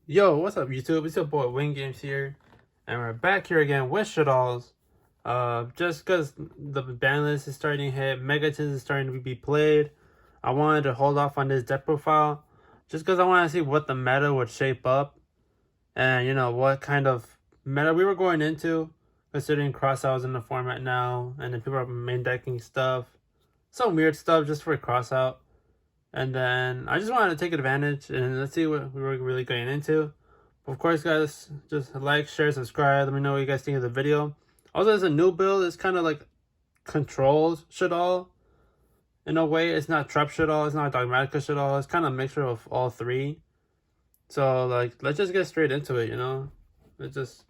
Yo, what's up, YouTube? It's your boy Wing Games here, and we're back here again with Shaddolls. Just because the ban list is starting to hit, Megatins is starting to be played, I wanted to hold off on this deck profile, just because I want to see what the meta would shape up, and what kind of meta we were going into, considering crossout in the format now, and then people are main decking stuff, some weird stuff just for crossout. And then I just wanted to take advantage and let's see what we were really getting into. Of course, guys, just like, share, subscribe. Let me know what you guys think of the video. Also, there's a new build. It's kind of like controls Shaddoll. In a way, it's not Trap Shaddoll. It's not Dogmatica Shaddoll. It's kind of a mixture of all three. So, let's just get straight into it, Let's just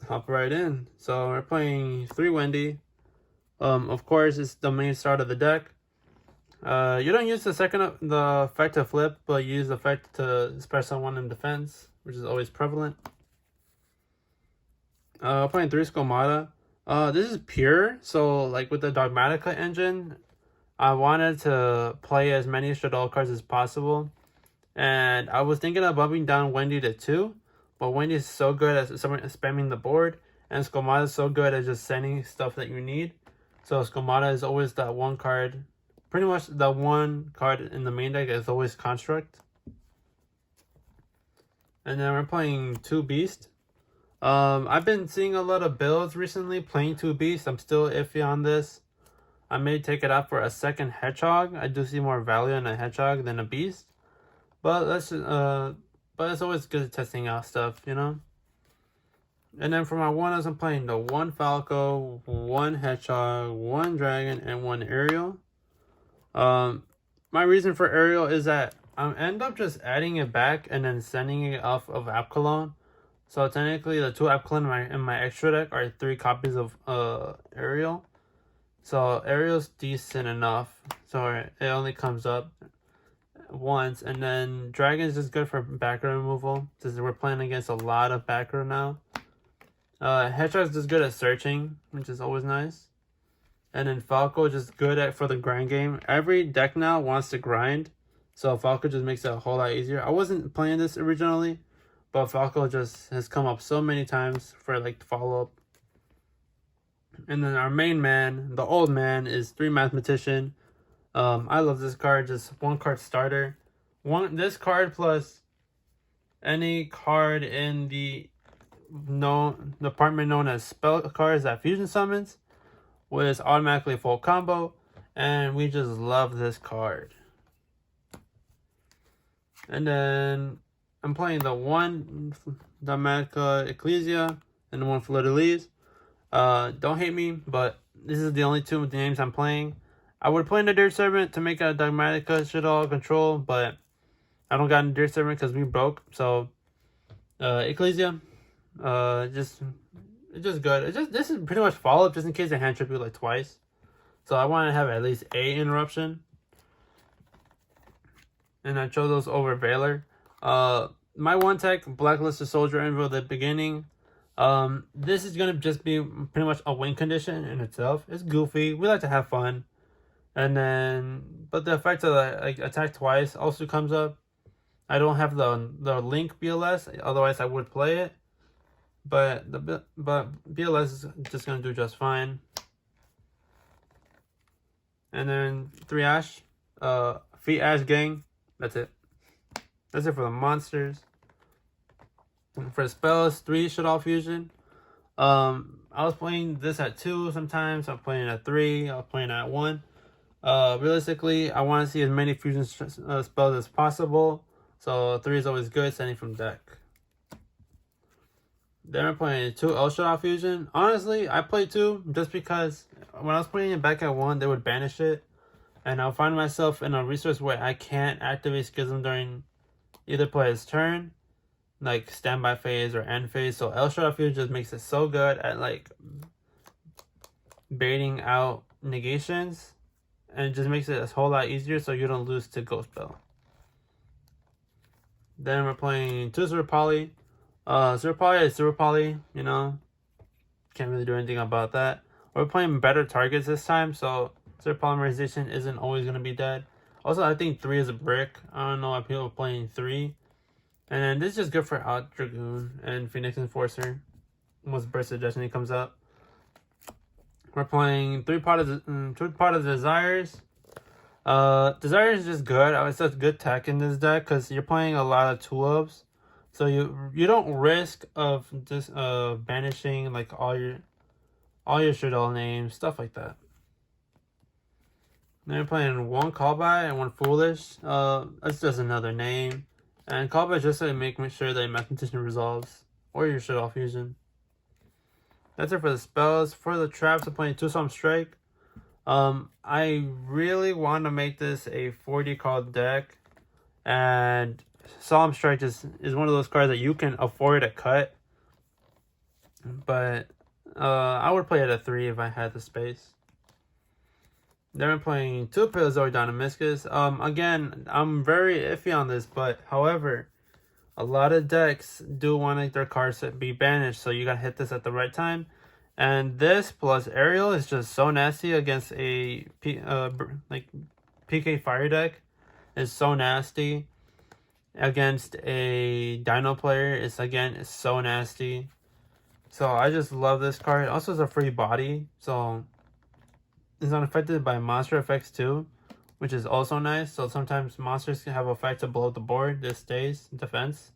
hop right in. So, we're playing 3 Windy. Of course, it's the main start of the deck. You don't use the effect to flip, but you use the effect to spread someone in defense, which is always prevalent. Playing 3 Skomata. This is pure, so with the Dogmatica engine, I wanted to play as many Shaddoll cards as possible. And I was thinking of bumping down Wendy to 2, but Wendy is so good at spamming the board, and Skomata is so good at just sending stuff that you need. So Skomata is always that one card. Pretty much the one card in the main deck is always Construct. And then we're playing 2 Beast. I've been seeing a lot of builds recently playing 2 Beast. I'm still iffy on this. I may take it out for a second Hedgehog. I do see more value in a Hedgehog than a Beast. But it's always good testing out stuff, And then for my Oneness, I'm playing the 1 Falco, 1 Hedgehog, 1 Dragon, and 1 Aerial. My reason for Aerial is that I end up just adding it back and then sending it off of App Cologne. So technically the 2 App Cologne in my extra deck are 3 copies of Aerial. So Aerial's decent enough. So it only comes up once. And then Dragon's just good for background removal, since we're playing against a lot of background now. Hedgehog's just good at searching, which is always nice. And then Falco just good for the grind game. Every deck now wants to grind, so Falco just makes it a whole lot easier. I wasn't playing this originally, but Falco just has come up so many times for the follow-up. And then our main man, the old man, is 3 Mathematician. I love this card, just 1 card starter. This card plus any card in the department known as spell cards that fusion summons was automatically full combo, and we just love this card. And then I'm playing the 1 Dogmatica Ecclesia and the 1 Fleur de Lis. Don't hate me, but this is the only 2 names I'm playing. I would play in the Dirt Servant to make a Dogmatica Shaddoll control, but I don't got a Dirt Servant because we broke. So Ecclesia, it's just good. This is pretty much follow-up just in case I hand trip you twice. So I want to have at least a interruption. And I chose those over Baylor. My 1 tech, Blacklisted Soldier Envo at the beginning. This is going to just be pretty much a win condition in itself. It's goofy. We like to have fun. And then, but the effect of attack twice also comes up. I don't have the Link BLS, otherwise I would play it. But BLS is just gonna do just fine. And then 3 Ash, Feet Ash Gang. That's it. That's it for the monsters. And for the spells, 3 Shaddoll Fusion. I was playing this at 2 sometimes. I'm playing at 3. I was playing at 1. Realistically, I want to see as many fusion spells as possible. So 3 is always good, sending from deck. Then we're playing 2 El Shaddoll Fusion. Honestly, I played 2 just because when I was playing it back at 1, they would banish it. And I'll find myself in a resource where I can't activate Schism during either player's turn, like standby phase or end phase. So El Shaddoll Fusion just makes it so good at baiting out negations. And it just makes it a whole lot easier so you don't lose to Ghost Bell. Then we're playing 2 Super Poly. Super Poly is Super Poly, Can't really do anything about that. We're playing better targets this time, so Super Polymerization isn't always going to be dead. Also, I think 3 is a brick. I don't know why people are playing 3. And then this is just good for Out Dragoon and Phoenix Enforcer. Once Burst of Destiny comes up. We're playing two Pot of Desires. Desire is just good. I would say it's good tech in this deck because you're playing a lot of tulips, so you don't risk of just banishing like all your Shaddoll names, stuff like that. Then you're playing one Callback and one Foolish. That's just another name, and Callback just to make sure that your Mathematician resolves or your Shaddoll fusion. That's it for the spells. For the traps, I'm playing 2-Song Strike. I really want to make this a 40 card deck, and Solemn Strike is one of those cards that you can afford to cut. But I would play it at 3 if I had the space. Then I'm playing 2 Paleozoic Dynamiscus. Again, I'm very iffy on this, but however, a lot of decks do want their cards to be banished, so you gotta hit this at the right time. And this plus Aerial is just so nasty against a PK Fire deck. It's so nasty. Against a Dino player, it's so nasty. So I just love this card. Also, it's a free body, so it's unaffected by monster effects too, which is also nice. So sometimes monsters can have effect to blow up the board. This stays defense.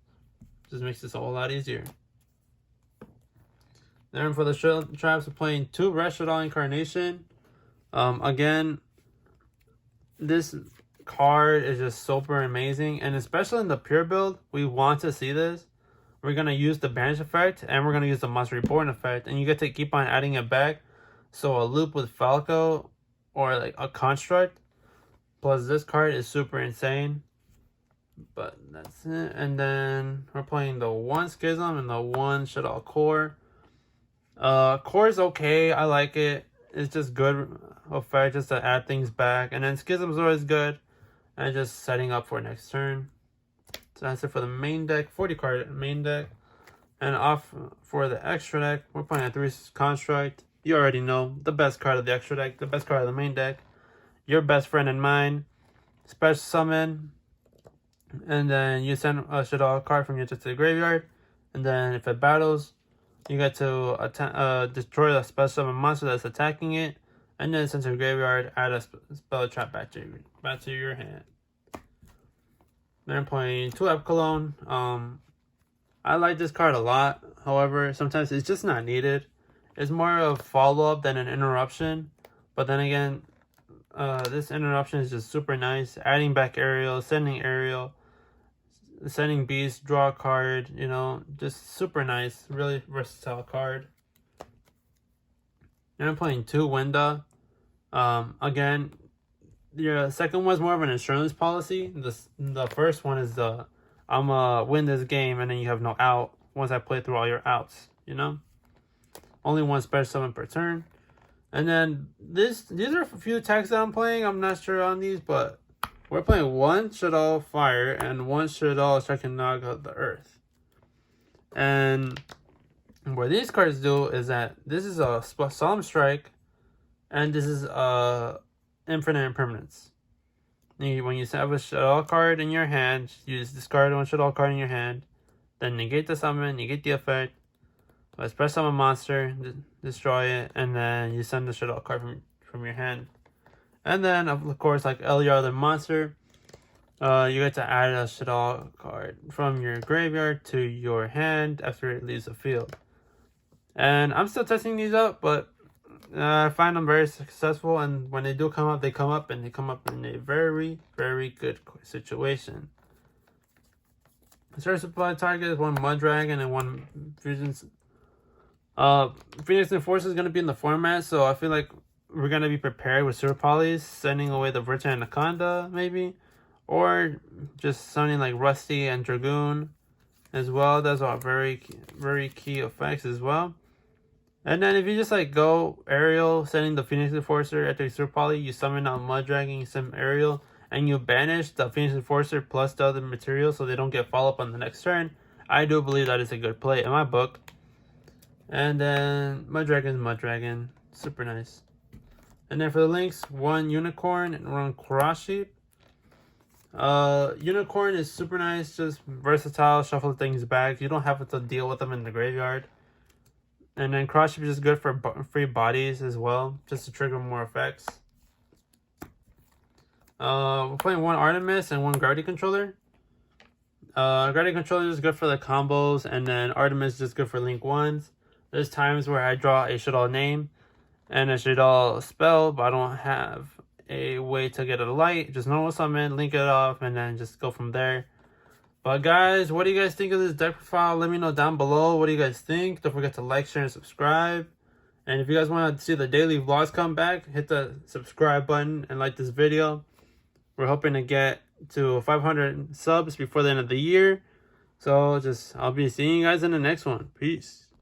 Just makes this a whole lot easier. Then for the traps, we're playing 2 Red Shaddoll Incarnation. Again, this card is just super amazing, and especially in the pure build, we want to see this. We're gonna use the banish effect, and we're gonna use the Monster Reborn effect, and you get to keep on adding it back. So a loop with Falco or like a construct plus this card is super insane. But that's it. And then we're playing the 1 Schism and the 1 Shaddoll Core. Core is okay. I like it. It's just good effect just to add things back. And then Schism is always good. And just setting up for next turn. So that's it for the main deck. 40 card main deck. And off for the extra deck, we're playing a 3 Construct. You already know the best card of the extra deck, the best card of the main deck. Your best friend and mine. Special summon. And then you send a Shaddoll card from your deck to the graveyard. And then if it battles, you get to destroy the special summon monster that's attacking it. And then send to the graveyard, add a spell trap back to your hand. Then I'm playing 2 Epcalone. I like this card a lot. However, sometimes it's just not needed. It's more of follow-up than an interruption. But then again, this interruption is just super nice. Adding back Aerial, sending Beast, draw a card, you know, just super nice. Really versatile card. Then I'm playing 2 Winda. Again, your second one is more of an insurance policy. The first one is I'm gonna win this game and then you have no out once I play through all your outs, you know? Only 1 special summon per turn. And then these are a few attacks that I'm playing. I'm not sure on these, but we're playing 1 Shaddoll Fire and 1 Shaddoll Strike and Knock Out the Earth. And what these cards do is that this is a Solemn Strike, and this is Infinite Impermanence. When you have a Shaddoll card in your hand, you just discard 1 Shaddoll card in your hand, then negate the summon, negate the effect, press summon monster, destroy it, and then you send the Shaddoll card from your hand. And then, of course, like every other monster, you get to add a Shaddoll card from your graveyard to your hand after it leaves the field. And I'm still testing these out, but I find them very successful. And when they do come up, they come up in a very, very good situation. Starter supply target is 1 Mud Dragon and 1 Fusion. Phoenix Enforcer is going to be in the format, so I feel like we're going to be prepared with Super Polys, sending away the Virtual Anaconda, maybe. Or just sending like Rusty and Dragoon as well. Those are very, very key effects as well. And then if you just like go Aerial, sending the Phoenix Enforcer after your Super Poly, you summon out Mud Dragon, you summon Aerial, and you banish the Phoenix Enforcer plus the other material so they don't get follow-up on the next turn. I do believe that is a good play in my book. And then Mud Dragon, super nice. And then for the links, 1 Unicorn and 1 Cross Sheep. Unicorn is super nice, just versatile, shuffle things back. You don't have to deal with them in the graveyard. And then Cross Ship is just good for free bodies as well, just to trigger more effects. We're playing one Artemis and one Gravity Controller. Gravity Controller is good for the combos, and then Artemis is just good for link ones. There's times where I draw a Shaddoll name and a Shaddoll spell, but I don't have a way to get a light. Just normal summon, link it off, and then just go from there. But guys, what do you guys think of this deck profile? Let me know down below. What do you guys think? Don't forget to like, share, and subscribe. And if you guys want to see the daily vlogs come back, hit the subscribe button and like this video. We're hoping to get to 500 subs before the end of the year. So I'll be seeing you guys in the next one. Peace.